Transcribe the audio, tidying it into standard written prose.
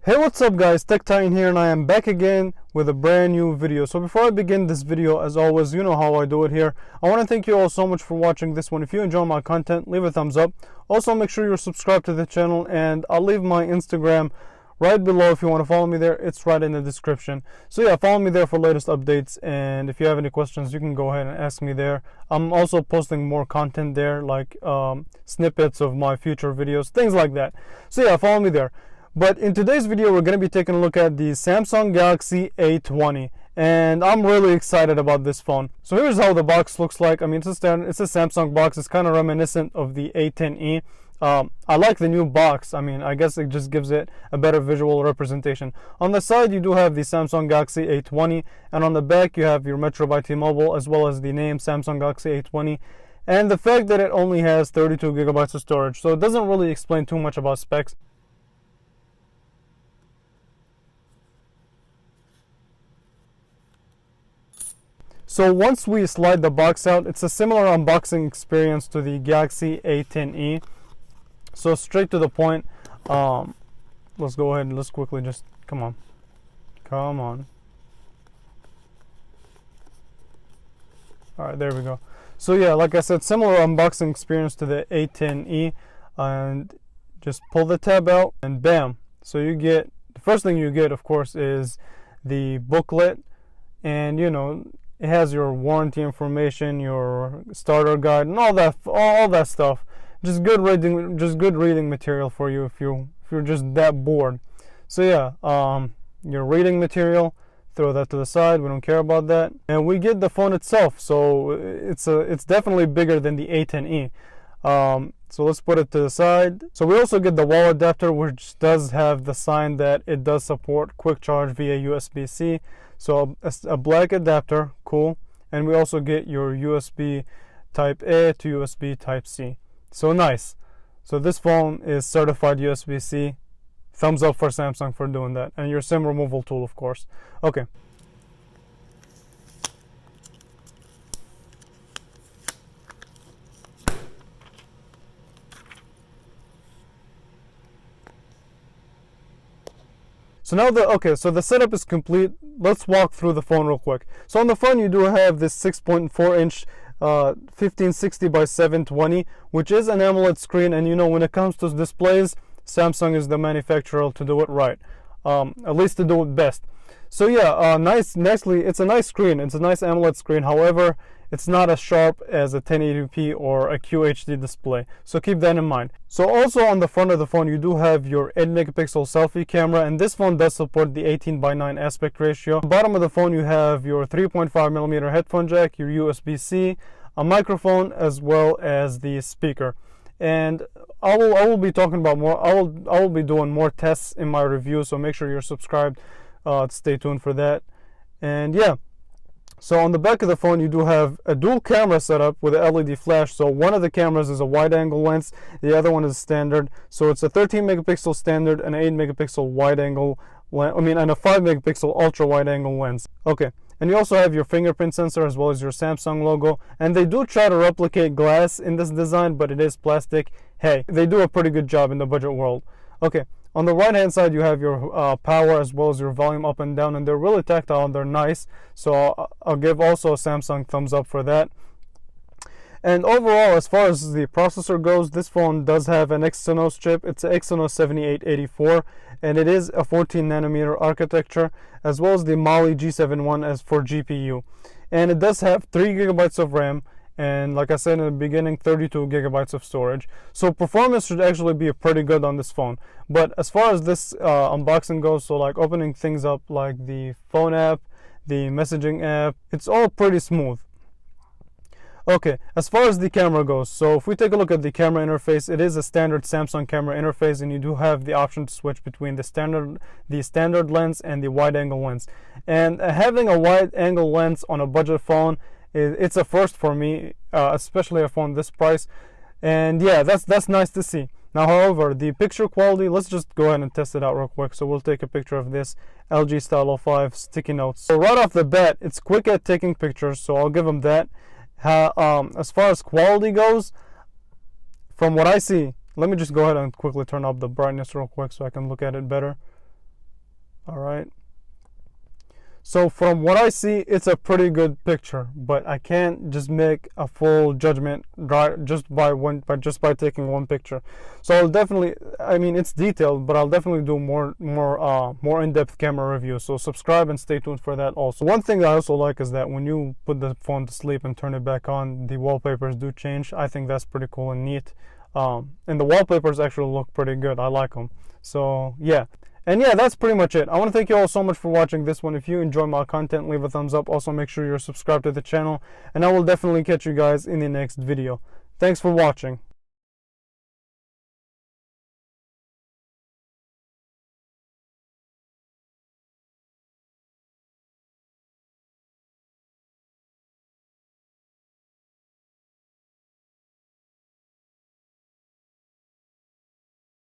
Hey, what's up guys, Tech Titan here, and I am back again with a brand new video. So before I begin this video, as always, you know how I do it here. I want to thank you all so much for watching this one. If you enjoy my content, leave a thumbs up. Also make sure you're subscribed to the channel, and I'll leave my Instagram right below if you want to follow me there. It's right in the description. So yeah, follow me there for latest updates, and if you have any questions, you can go ahead and ask me there. I'm also posting more content there, like snippets of my future videos, things like that. So yeah, follow me there. But in today's video, we're going to be taking a look at the Samsung Galaxy A20, and I'm really excited about this phone. So here's how the box looks like. I mean, it's a Samsung box. It's kind of reminiscent of the A10e. I like the new box. I mean, I guess it just gives it a better visual representation. On the side, you do have the Samsung Galaxy A20, and on the back, you have your Metro by T-Mobile, as well as the name Samsung Galaxy A20. And the fact that it only has 32 gigabytes of storage, so it doesn't really explain too much about specs. So once we slide the box out, it's a similar unboxing experience to the Galaxy A10e. So straight to the point, let's go ahead and let's quickly just, come on. Alright, there we go. So yeah, like I said, similar unboxing experience to the A10e. And just pull the tab out and bam. So you get, the first thing you get, of course, is the booklet, and you know, it has your warranty information, your starter guide, and all that stuff. Just good reading material for you if you're just that bored. So yeah, your reading material, throw that to the side. We don't care about that. And we get the phone itself. So it's definitely bigger than the A10e. So let's put it to the side. So we also get the wall adapter, which does have the sign that it does support quick charge via USB-C. So a black adapter, cool. And we also get your USB Type A to USB Type C. So nice. So this phone is certified USB-C. Thumbs up for Samsung for doing that. And your SIM removal tool, of course. Okay. So now so the setup is complete. Let's walk through the phone real quick. So on the front, you do have this 6.4-inch 1560 by 720, which is an AMOLED screen. And you know, when it comes to displays, Samsung is the manufacturer to do it right, at least to do it best. So yeah, nicely, it's a nice screen. It's a nice AMOLED screen. However, it's not as sharp as a 1080p or a QHD display. So keep that in mind. So also on the front of the phone, you do have your 8 megapixel selfie camera, and this phone does support the 18:9 aspect ratio. On the bottom of the phone, you have your 3.5mm headphone jack, your USB-C, a microphone, as well as the speaker. And I will be talking about more. I will be doing more tests in my review. So make sure you're subscribed. Stay tuned for that. And yeah. So on the back of the phone, you do have a dual camera setup with an LED flash. So one of the cameras is a wide angle lens, the other one is standard. So it's a 13 megapixel standard and an 8 megapixel wide angle and a 5 megapixel ultra wide angle lens. Okay. And you also have your fingerprint sensor as well as your Samsung logo. And they do try to replicate glass in this design, but it is plastic. Hey, they do a pretty good job in the budget world. Okay. On the right hand side, you have your power as well as your volume up and down, and they're really tactile and they're nice. So I'll give also a Samsung thumbs up for that. And overall, as far as the processor goes, this phone does have an Exynos chip. It's an Exynos 7884, and it is a 14 nanometer architecture, as well as the Mali G71 as for GPU. And it does have 3 gigabytes of RAM, and like I said in the beginning, 32 gigabytes of storage. So performance should actually be pretty good on this phone. But as far as this unboxing goes, so like opening things up like the phone app, the messaging app, it's all pretty smooth. Okay, as far as the camera goes, so if we take a look at the camera interface, it is a standard Samsung camera interface, and you do have the option to switch between the standard lens and the wide angle lens. And having a wide angle lens on a budget phone, it's a first for me, especially a phone this price. And yeah, that's nice to see. Now, however, the picture quality, let's just go ahead and test it out real quick. So we'll take a picture of this LG Stylo 5 sticky notes. So right off the bat, it's quick at taking pictures, so I'll give them that. As far as quality goes, from what I see, let me just go ahead and quickly turn up the brightness real quick so I can look at it better. All right. So from what I see, it's a pretty good picture, but I can't just make a full judgment just by taking one picture. So I'll definitely, I mean, it's detailed, but I'll definitely do more in-depth camera reviews. So subscribe and stay tuned for that also. One thing I also like is that when you put the phone to sleep and turn it back on, the wallpapers do change. I think that's pretty cool and neat. And the wallpapers actually look pretty good. I like them. So yeah. And yeah, that's pretty much it. I want to thank you all so much for watching this one. If you enjoy my content, leave a thumbs up. Also, make sure you're subscribed to the channel. And I will definitely catch you guys in the next video. Thanks for watching.